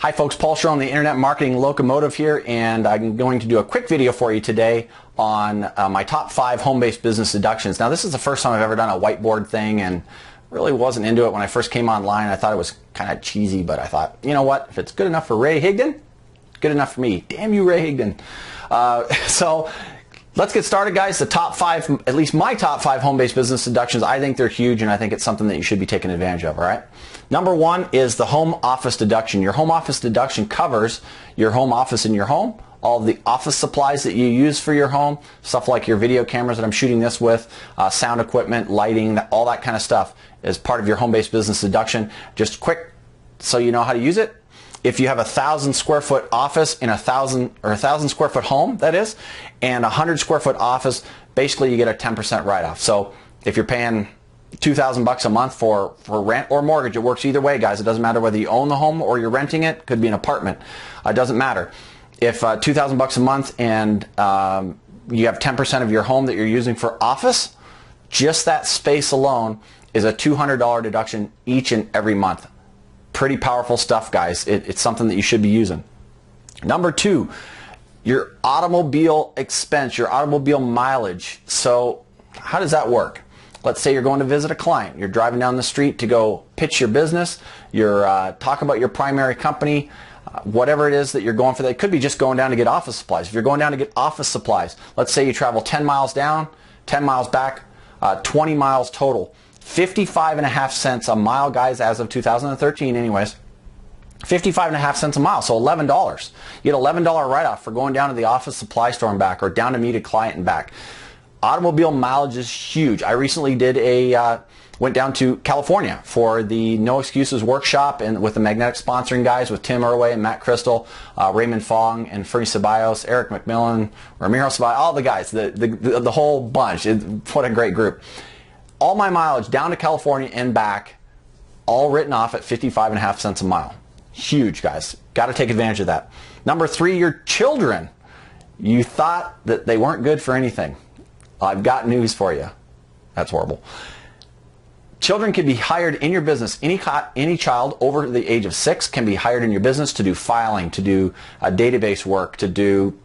Hi folks, Paul Schroen, the Internet Marketing Locomotive here, and I'm going to do a quick video for you today on my top 5 home-based business deductions. Now this is the first time I've ever done a whiteboard thing and really wasn't into it when I first came online. I thought it was kind of cheesy, but I thought, you know what, if it's good enough for Ray Higdon, it's good enough for me. Damn you, Ray Higdon. So let's get started, guys. The top 5, at least my top 5 home-based business deductions, I think they're huge, and I think it's something that you should be taking advantage of, all right? Number 1 is the home office deduction. Your home office deduction covers your home office in your home, all of the office supplies that you use for your home, stuff like your video cameras that I'm shooting this with, sound equipment, lighting, all that kind of stuff is part of your home-based business deduction. Just quick, so you know how to use it. If you have a 1,000 square foot office in a 1,000 square foot home, that is, and a 100 square foot office, basically you get a 10% write-off. So if you're paying $2,000 a month for rent or mortgage, it works either way, guys. It doesn't matter whether you own the home or you're renting it. Could be an apartment. It doesn't matter. If $2,000 a month and you have 10% of your home that you're using for office, just that space alone is a $200 deduction each and every month. Pretty powerful stuff, guys. It's something that you should be using. Number 2, your automobile expense, your automobile mileage. So how does that work? Let's say you're going to visit a client. You're driving down the street to go pitch your business. You're talking about your primary company, whatever it is that you're going for. That could be just going down to get office supplies. If you're going down to get office supplies, let's say you travel 10 miles down, 10 miles back, 20 miles total. 55.5 cents a mile, guys, as of 2013 anyways. 55.5 cents a mile, so $11. You get $11 write-off for going down to the office supply store and back, or down to meet a client and back. Automobile mileage is huge. I recently did went down to California for the No Excuses workshop and with the Magnetic sponsoring guys, with Tim Irway and Matt Crystal, Raymond Fong and Fernie Ceballos, Eric McMillan, Ramiro Ceballos, all the guys, the whole bunch. What a great group. All my mileage down to California and back, all written off at 55.5 cents a mile. Huge, guys. Got to take advantage of that. Number 3, your children. You thought that they weren't good for anything. I've got news for you. That's horrible. Children can be hired in your business. Any child over the age of 6 can be hired in your business to do filing, to do database work, to do,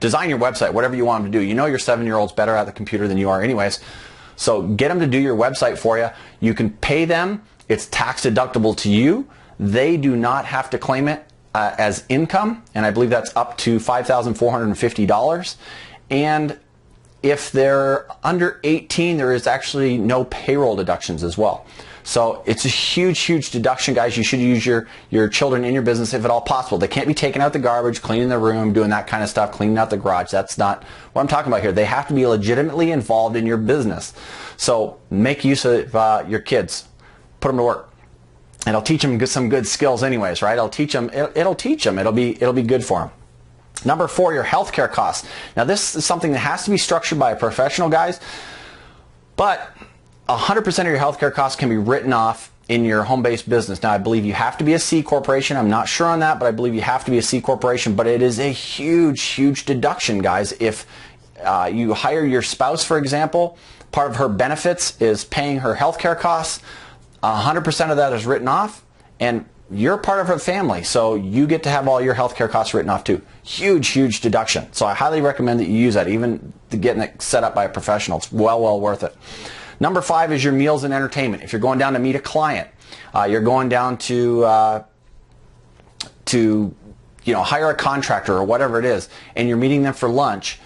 design your website, whatever you want them to do. You know your 7-year-old's better at the computer than you are anyways. So get them to do your website for you. You can pay them. It's tax deductible to you. They do not have to claim it as income, and I believe that's up to $5,450. And if they're under 18, there is actually no payroll deductions as well. So it's a huge, huge deduction, guys. You should use your children in your business if at all possible. They can't be taking out the garbage, cleaning the room, doing that kind of stuff, cleaning out the garage. That's not what I'm talking about here. They have to be legitimately involved in your business. So make use of your kids. Put them to work. It'll teach them some good skills anyways, right? It'll teach them. It'll teach them. It'll be good for them. Number 4, your healthcare costs. Now this is something that has to be structured by a professional, guys, but 100% of your healthcare costs can be written off in your home-based business. Now I believe you have to be a C corporation. I'm not sure on that, but I believe you have to be a C corporation, but it is a huge, huge deduction, guys. If you hire your spouse, for example, part of her benefits is paying her healthcare costs. 100% of that is written off, and you're part of her family, so you get to have all your healthcare costs written off too. Huge, huge deduction. So I highly recommend that you use that, even getting it set up by a professional. It's well worth it. Number 5 is your meals and entertainment. If you're going down to meet a client, you're going down to hire a contractor or whatever it is, and you're meeting them for lunch,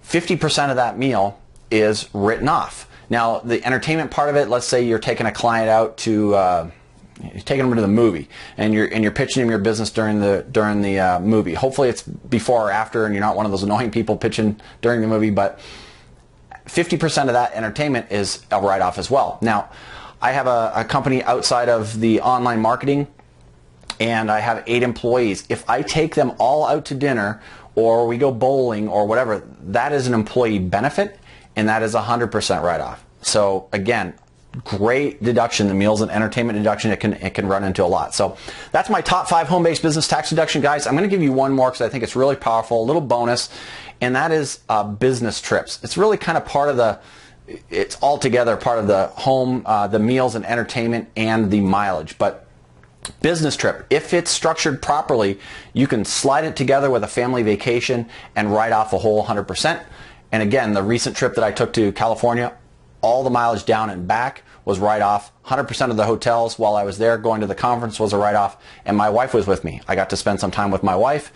50% of that meal is written off. Now the entertainment part of it, let's say you're taking a client out to you're taking them to the movie, and you're pitching them your business during the movie. Hopefully it's before or after, and you're not one of those annoying people pitching during the movie. But 50% of that entertainment is a write-off as well. Now, I have a company outside of the online marketing, and I have 8 employees. If I take them all out to dinner, or we go bowling, or whatever, that is an employee benefit, and that is 100% write-off. So again, great deduction, the meals and entertainment deduction. It can run into a lot. So that's my top 5 home-based business tax deduction, guys. I'm going to give you one more because I think it's really powerful, a little bonus, and that is business trips. It's really kind of part of the it's altogether part of the home, the meals and entertainment and the mileage. But Business trip, if it's structured properly, you can slide it together with a family vacation and write off a whole 100%. And again, the recent trip that I took to California, all the mileage down and back was write-off. 100% of the hotels while I was there going to the conference was a write-off, and my wife was with me. I got to spend some time with my wife.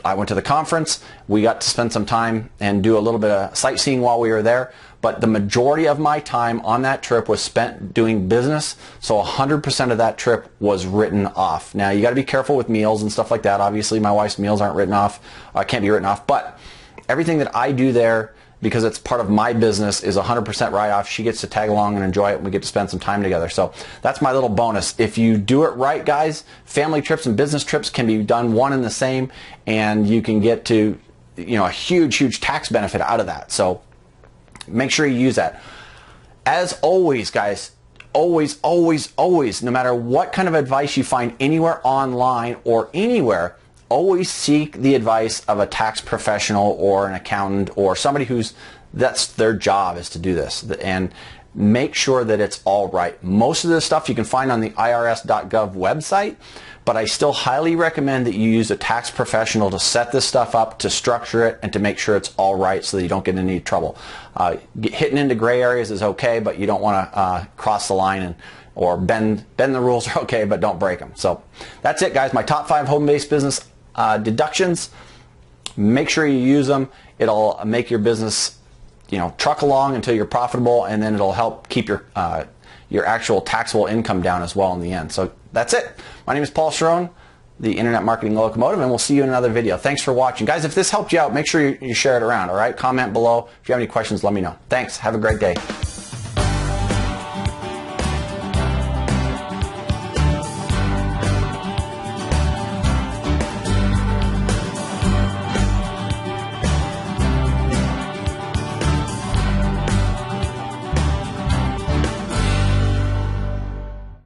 I went to the conference. We got to spend some time and do a little bit of sightseeing while we were there, but the majority of my time on that trip was spent doing business, so 100% of that trip was written off. Now, you got to be careful with meals and stuff like that. Obviously, my wife's meals aren't written off, can't be written off, but everything that I do there, because it's part of my business, is 100% write-off. She gets to tag along and enjoy it, and we get to spend some time together. So that's my little bonus. If you do it right, guys, family trips and business trips can be done one and the same, and you can get to, a huge tax benefit out of that. So make sure you use that. As always, guys, always, no matter what kind of advice you find anywhere online or anywhere, always seek the advice of a tax professional or an accountant or somebody that's their job is to do this, and make sure that it's all right. Most of this stuff you can find on the irs.gov website, but I still highly recommend that you use a tax professional to set this stuff up, to structure it, and to make sure it's all right so that you don't get in any trouble. Hitting into gray areas is okay, but you don't want to cross the line or bend the rules are okay, but don't break them. So that's it, guys. My top 5 home-based business deductions. Make sure you use them. It'll make your business, truck along until you're profitable, and then it'll help keep your actual taxable income down as well in the end. So that's it. My name is Paul Sharon, the Internet Marketing Locomotive, and we'll see you in another video. Thanks for watching. Guys, if this helped you out, make sure you share it around, all right? Comment below. If you have any questions, let me know. Thanks. Have a great day.